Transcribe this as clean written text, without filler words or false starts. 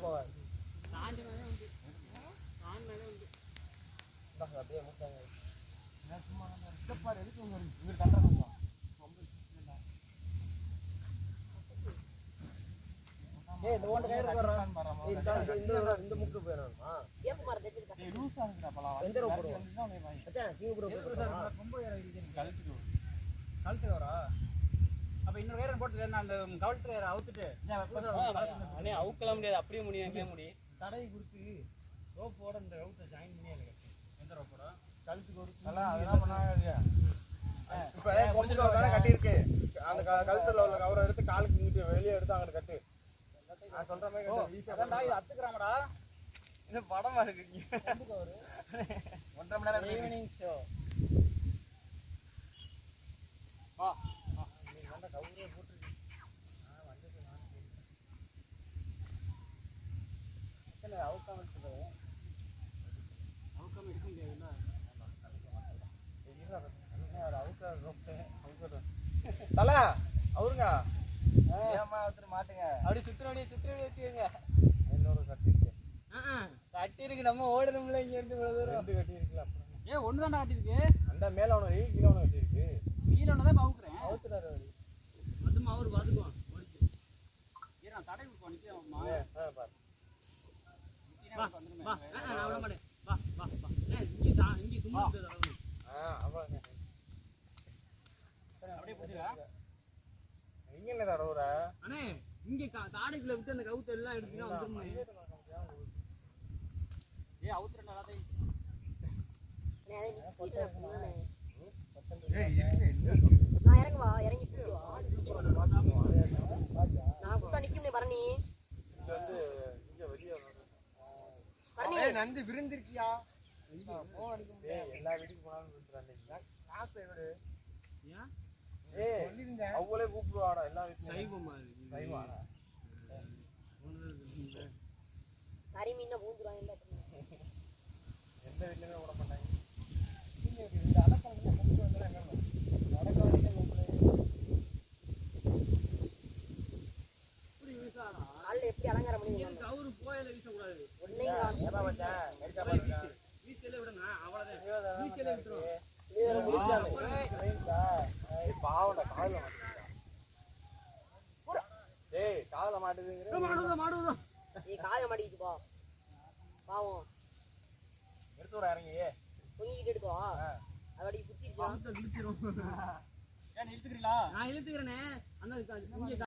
போவார் தாண்டினாலே உண்டு தாண்டினாலே உண்டு அப்படியே முட்டாங்க சும்மா நம்ம எதுக்கு இவர் கண்டுற கொஞ்சம் ஏய் இந்த ஓண்ட கயிறு போறறான் இந்த முக்கு போறறாமா ஏப்பு மார தெச்சிருக்கா ஏய் லூசா இருக்குடா பலாம் எந்த ரோப் போறோம் அதான் சிங்கப்பூர் போறோம் ரொம்ப இருக்கு கழுத்து வரா அப்ப இன்னொரு வேற போட்டு நான் அந்த கவுல்ட் வேற அவுத்துட்டு அண்ணே அவுக்கலாம் முடியாது அப்படியே முடியவே முடியும் தடை கொடுத்து ரோப் போட இந்த ரவுட்ட ஜாயின் பண்ணி எனக்கு எந்த ரோப் போட கழுத்துக்கு ஒரு நல்லா அதெல்லாம் பண்ணாங்க இப்ப கொஞ்சம் தான கட்டி இருக்கு அந்த கழுத்துல உள்ள கவரை எடுத்து காலுக்கு இங்கிட்டு வெளிய எடுத்து அங்க கட்டு நான் சொல்ற மாதிரி கட்டு ஈஸியா அடடா இது அத்துக்குறாமடா இது படமா இருக்குங்க எந்த கவர் 1.5 மணி நேரம் ஈவினிங் ஷோ வா நீ வந்த கவரே போட்டுருக்கு நான் வந்து நான் இல்ல அவுக்காம இருக்குது அவுக்காம இருக்க முடியாதுல்ல தல அவருங்க ஏமா ஒருத்தர் மாட்டுங்க அப்படி சுற்றி வச்சுக்கோங்க இன்னொரு கட்டி இருக்கு கட்டி இருக்கு நம்ம ஓடணும்ல இங்க இருந்து இவ்வளவு தூரம் ரெண்டு கட்டி இருக்குல்ல ஏன் ஒண்ணு தான கட்டி இருக்கு அந்த மேல அவனுக்கு கீழ அவனுக்கு கட்டி இருக்கு கீழ ஒண்ணு தான் அவுக்குறேன் அவுத்துறாரு அவரு அதுமா அவரு பாத்துக்குவான் ஓடிச்சு ஏய் நான் தடை விட்டு நிக்கேம்மா பாரு வா வா நான் விட மாட்டேன் வா வா வா ஏய் இங்க சும்மா இருக்குது அவன் அப்படியே புடிடா இங்க இல்ல தடவுற அண்ணே இங்க தாடைக்குள்ள விட்டு அந்த கவுத்த எல்லாம் எடுத்துனா வந்துருமே ஏய் அவுத்துறடா டேய் நான் இறங்க வா இறங்கி போய் வா நான் கூட நிக்குமே பரணி இங்க வந்து இங்க வெளிய பரணி ஏய் நந்தி விருந்திருக்கியா போன் அடிக்க முடியாது எல்லா வீட்டுக்கு போனாலும் விருந்துறானே காசு எவடு ஏன் ஏய் சொல்லிருங்க அவளே கூப்பிடுவாடா எல்லா வீட்லயும் சைவமா சைவா கறி மீன பூந்துறாங்க இல்ல எந்த வீட்லயே ஓட மாட்டாங்க நீங்க இந்த அடக்கங்க கொண்டு வந்தா என்ன அடக்கங்க கொண்டு புடி வீசாடா கால்ல எப்படி அலங்காரம் பண்ணி இங்க கவுரு போயல வீச கூடாது ஒண்ணேங்க ஏப்பா மச்சா கைட்டா பாருங்க வீசல விடுங்க அவ்வளவுதான் வீசல விட்டுறோம் பாவடா கால்ல மாட்டுடா டேய் கால்ல மாட்டுதுங்கற மாடுடா ஏய் கால்ல மாட்டிட்டு போ பாவம் எடுத்து வர இறங்கி பொங்கிட்டு எடுக்கோ அதடி குத்திடுச்சு இழுத்துறோம் ஏன் இழுத்துக்கறீங்களா நான் இழுத்துக்கறேனே அண்ணா இங்க